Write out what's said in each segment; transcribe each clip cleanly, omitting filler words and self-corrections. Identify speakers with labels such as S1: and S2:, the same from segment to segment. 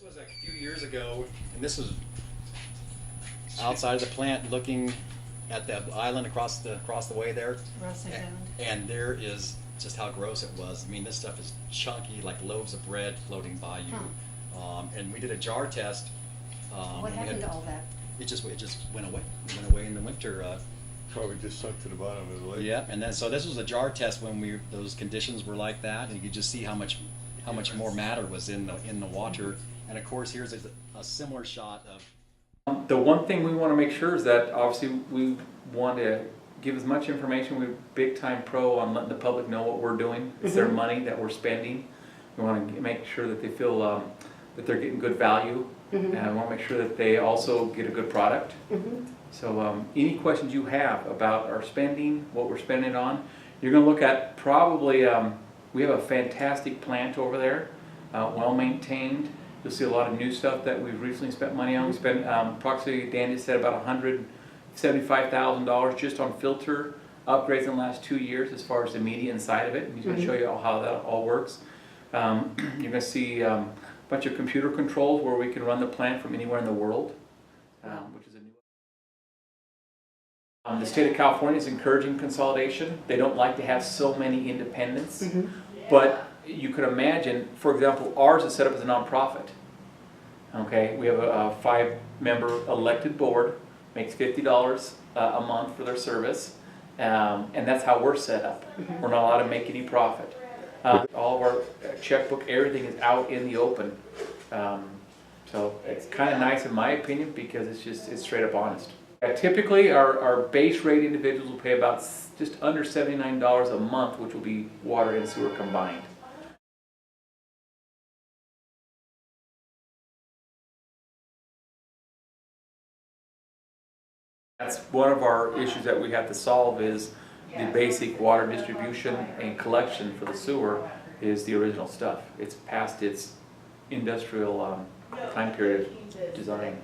S1: was a few years ago, and this was outside of the plant, looking at the island across the way there. And there is just how gross it was. I mean, this stuff is chunky, like loaves of bread floating by you. And we did a jar test.
S2: What happened to all that?
S1: It just went away. It went away in the winter.
S3: Probably just sunk to the bottom of the lake.
S1: Yeah, and then so this was a jar test when those conditions were like that, and you could just see how much more matter was in the water. And of course, here's a similar shot of.
S4: The one thing we want to make sure is that obviously we want to give as much information. We're big time pro on letting the public know what we're doing. It's their money that we're spending. We want to make sure that they feel that they're getting good value, and I want to make sure that they also get a good product. So any questions you have about our spending, what we're spending on, you're going to look at probably, we have a fantastic plant over there, well maintained. You'll see a lot of new stuff that we've recently spent money on. We spent approximately, Dan just said, about $175,000 just on filter upgrades in the last 2 years as far as the media inside of it. And he's going to show you how that all works. You're going to see a bunch of computer controls where we can run the plant from anywhere in the world, which is a new. The state of California is encouraging consolidation. They don't like to have so many independents, but you could imagine, for example, ours is set up as a nonprofit. Okay, we have a 5-member elected board, makes $50 a month for their service, and that's how we're set up. We're not allowed to make any profit. All of our checkbook, everything is out in the open. So it's kind of nice in my opinion because it's straight up honest. Typically our base rate individuals will pay about just under $79 a month, which will be water and sewer combined. That's one of our issues that we have to solve is the basic water distribution and collection for the sewer is the original stuff. It's past its industrial time period design.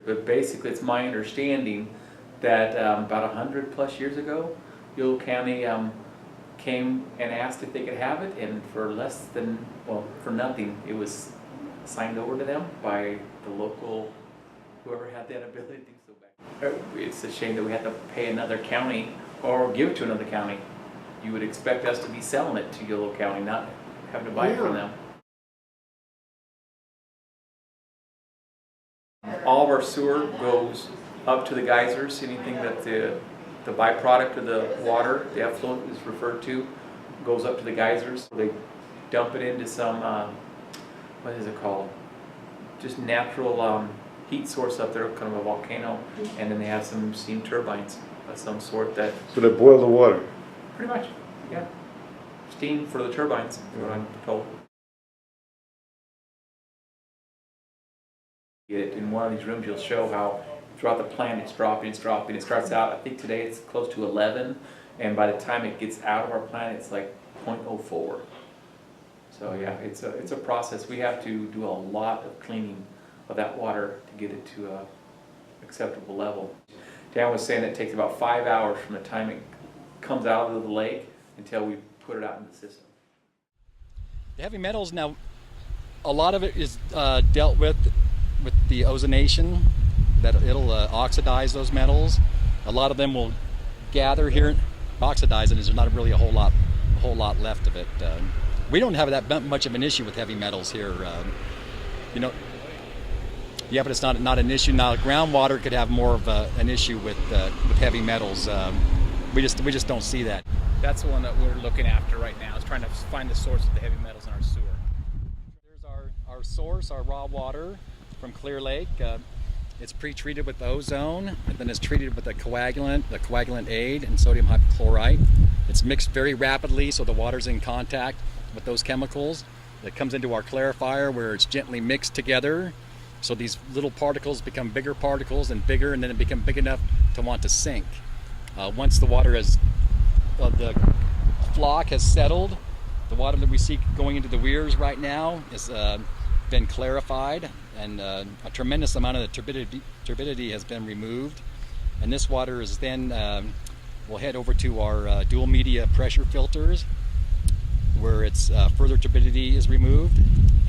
S4: But basically it's my understanding that about 100+ years ago, Yolo County came and asked if they could have it, and for less than, well, for nothing, it was signed over to them by the local, whoever had that ability to do so back. It's a shame that we had to pay another county or give it to another county. You would expect us to be selling it to Yolo County, not having to buy it from them. All of our sewer goes up to the geysers. Anything that the byproduct of the water, the effluent is referred to, goes up to the geysers. They dump it into some, what is it called? Just natural heat source up there, kind of a volcano, and then they have some steam turbines of some sort that...
S3: So they boil the water?
S4: Pretty much, yeah. Steam for the turbines, is what I'm told. In one of these rooms, you'll show how throughout the plant it's dropping. It starts out, I think today it's close to 11, and by the time it gets out of our plant, it's like 0.04. So yeah, it's a process. We have to do a lot of cleaning of that water to get it to an acceptable level. Dan was saying it takes about 5 hours from the time it comes out of the lake until we put it out in the system.
S1: The heavy metals, now, a lot of it is dealt with the ozonation, that it'll oxidize those metals. A lot of them will gather here, oxidize it, and there's not really a whole lot left of it. We don't have that much of an issue with heavy metals here. You know, yeah, but it's not an issue now. Groundwater could have more of an issue with heavy metals. We just don't see that.
S5: That's the one that we're looking after right now, is trying to find the source of the heavy metals in our sewer.
S1: Here's our source, our raw water from Clearlake. It's pre-treated with ozone, and then it's treated with the coagulant aid, and sodium hypochlorite. It's mixed very rapidly, so the water's in contact with those chemicals. It comes into our clarifier where it's gently mixed together. So these little particles become bigger particles and bigger, and then they become big enough to want to sink. Once the water has, the flock has settled, the water that we see going into the weirs right now is been clarified, and a tremendous amount of the turbidity has been removed, and this water is then we'll head over to our dual media pressure filters, where its further turbidity is removed,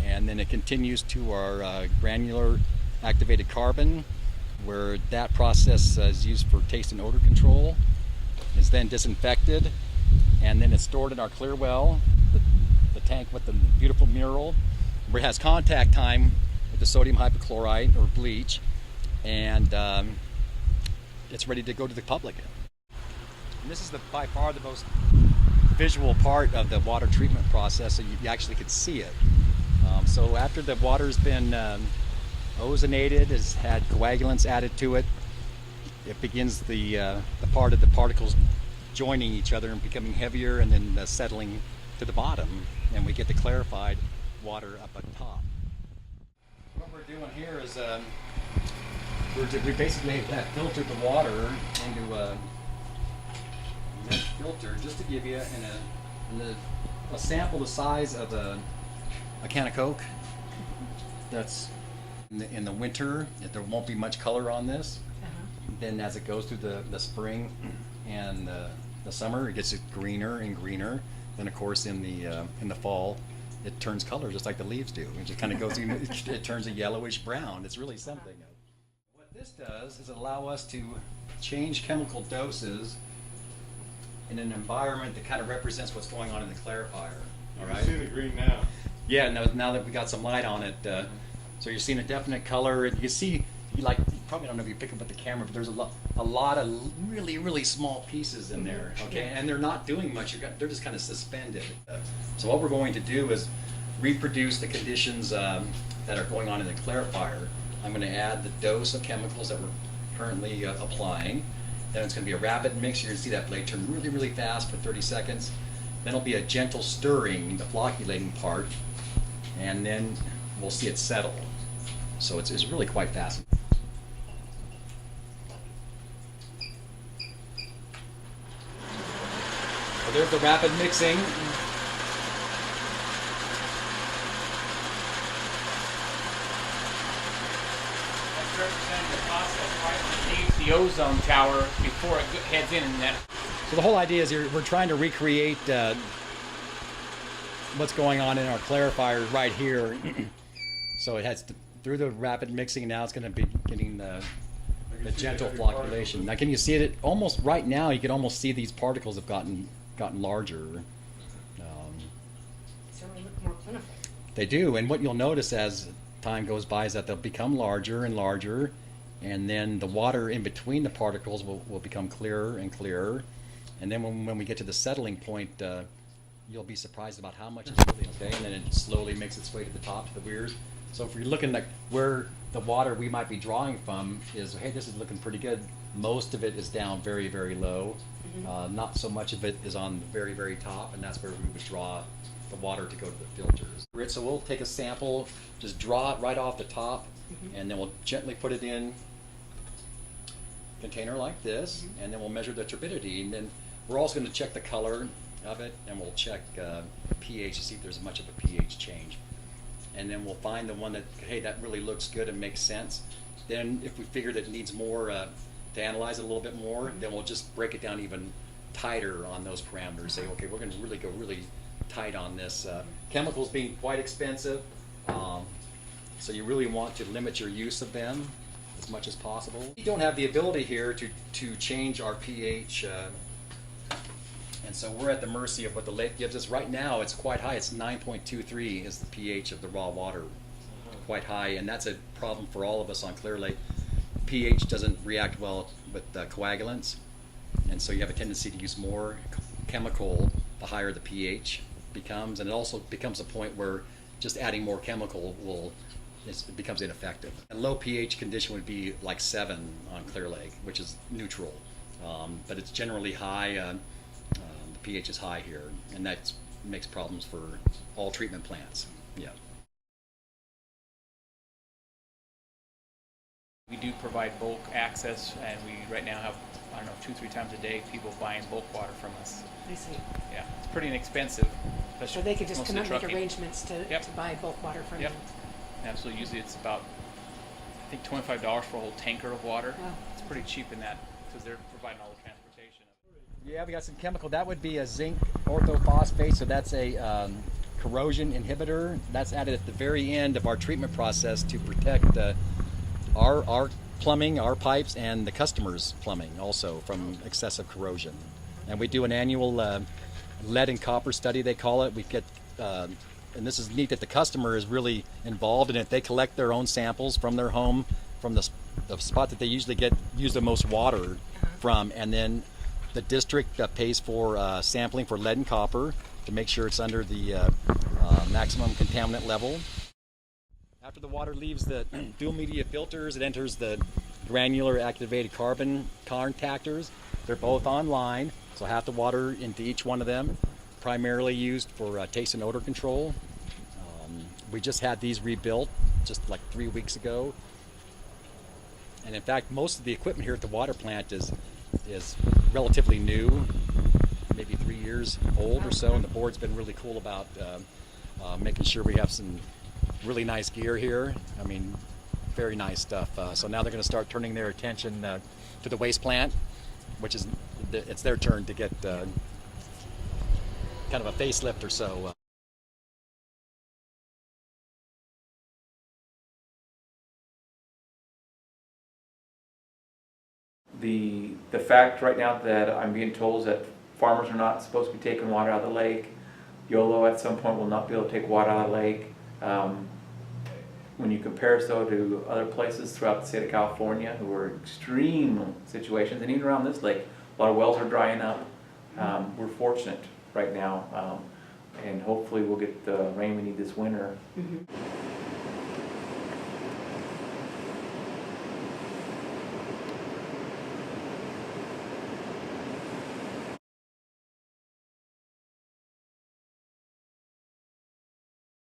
S1: and then it continues to our granular activated carbon, where that process is used for taste and odor control. It's then disinfected, and then it's stored in our clear well, the tank with the beautiful mural, where it has contact time with the sodium hypochlorite or bleach, and it's ready to go to the public. And this is by far the most visual part of the water treatment process, so you actually could see it. So after the water's been ozonated, has had coagulants added to it, it begins the part of the particles joining each other and becoming heavier, and then settling to the bottom, and we get the clarified water up at top. What we're doing here is we basically have filtered the water into a filter, just to give you a sample the size of a can of Coke. That's in the winter, there won't be much color on this. Then as it goes through the spring and the summer, it gets greener and greener. Then of course in the fall, it turns color just like the leaves do. It just kind of goes through, it turns a yellowish brown. It's really something. What this does is allow us to change chemical doses in an environment that kind of represents what's going on in the clarifier. All right.
S3: You see the green now.
S1: Yeah, now that we got some light on it, so you're seeing a definite color. And you can see, you probably don't know if you pick up with the camera, but there's a lot of really small pieces in there. Okay, and they're not doing much. They're just kind of suspended. So what we're going to do is reproduce the conditions that are going on in the clarifier. I'm going to add the dose of chemicals that we're currently applying. Then it's going to be a rapid mix. You're going to see that blade turn really fast for 30 seconds. Then it'll be a gentle stirring, the flocculating part, and then we'll see it settle. So it's really quite fast. So there's the rapid mixing.
S5: Representing the process right underneath the ozone tower before it heads in, and that.
S1: So the whole idea is we're trying to recreate what's going on in our clarifier right here. So it has through the rapid mixing. Now it's going to be getting the gentle flocculation. Now can you see it? Almost right now you can almost see these particles have gotten larger.
S2: Certainly look more plentiful.
S1: They do, and what you'll notice as time goes by is that they'll become larger and larger, and then the water in between the particles will become clearer and clearer. And then when we get to the settling point, you'll be surprised about how much it's really okay, and then it slowly makes its way to the top, to the weirs. So if you're looking like where the water we might be drawing from is, hey, this is looking pretty good, most of it is down very low. Not so much of it is on the very top, and that's where we would draw the water to go to the filters. So we'll take a sample, just draw it right off the top, and then we'll gently put it in a container like this, and then we'll measure the turbidity, and then we're also going to check the color of it, and we'll check pH to see if there's much of a pH change. And then we'll find the one that, hey, that really looks good and makes sense. Then if we figure that it needs more, to analyze it a little bit more, then we'll just break it down even tighter on those parameters. Say, okay, we're going to really go really tight on this. Chemicals being quite expensive, so you really want to limit your use of them as much as possible. We don't have the ability here to change our pH, and so we're at the mercy of what the lake gives us. Right now it's quite high. It's 9.23 is the pH of the raw water, quite high, and that's a problem for all of us on Clear Lake. pH doesn't react well with coagulants, and so you have a tendency to use more chemical the higher the pH becomes, and it also becomes a point where just adding more chemical it becomes ineffective. A low pH condition would be like 7 on Clear Lake, which is neutral, but it's generally high. The pH is high here, and that makes problems for all treatment plants. Yeah.
S5: We do provide bulk access, and we right now have, I don't know, 2-3 times a day people buying bulk water from us.
S2: I see.
S5: Yeah, it's pretty inexpensive.
S2: So they could just come
S5: mostly
S2: up and make
S5: trucking.
S2: arrangements to buy bulk water from
S5: Yep.
S2: you.
S5: Absolutely. Usually it's about, I think, $25 for a whole tanker of water.
S2: Wow.
S5: It's pretty cheap in that because they're providing all the transportation.
S1: Yeah, we got some chemical. That would be a zinc orthophosphate, so that's a corrosion inhibitor. That's added at the very end of our treatment process to protect our plumbing, our pipes, and the customer's plumbing also from excessive corrosion. And we do an annual lead and copper study, they call it. We get, and this is neat that the customer is really involved in it. They collect their own samples from their home, from the spot that they usually use the most water from, and then the district pays for sampling for lead and copper to make sure it's under the maximum contaminant level. After the water leaves the dual media filters, it enters the granular activated carbon contactors. They're both online, so half the water into each one of them, primarily used for taste and odor control. We just had these rebuilt just like 3 weeks ago. And in fact, most of the equipment here at the water plant is relatively new, maybe 3 years old or so, and the board's been really cool about making sure we have some really nice gear here. I mean, very nice stuff. So now they're going to start turning their attention to the waste plant, which is it's their turn to get kind of a facelift or so.
S4: The fact right now that I'm being told is that farmers are not supposed to be taking water out of the lake. YOLO at some point will not be able to take water out of the lake. When you compare us though to other places throughout the state of California who are extreme situations, and even around this lake, a lot of wells are drying up. We're fortunate right now, and hopefully we'll get the rain we need this winter.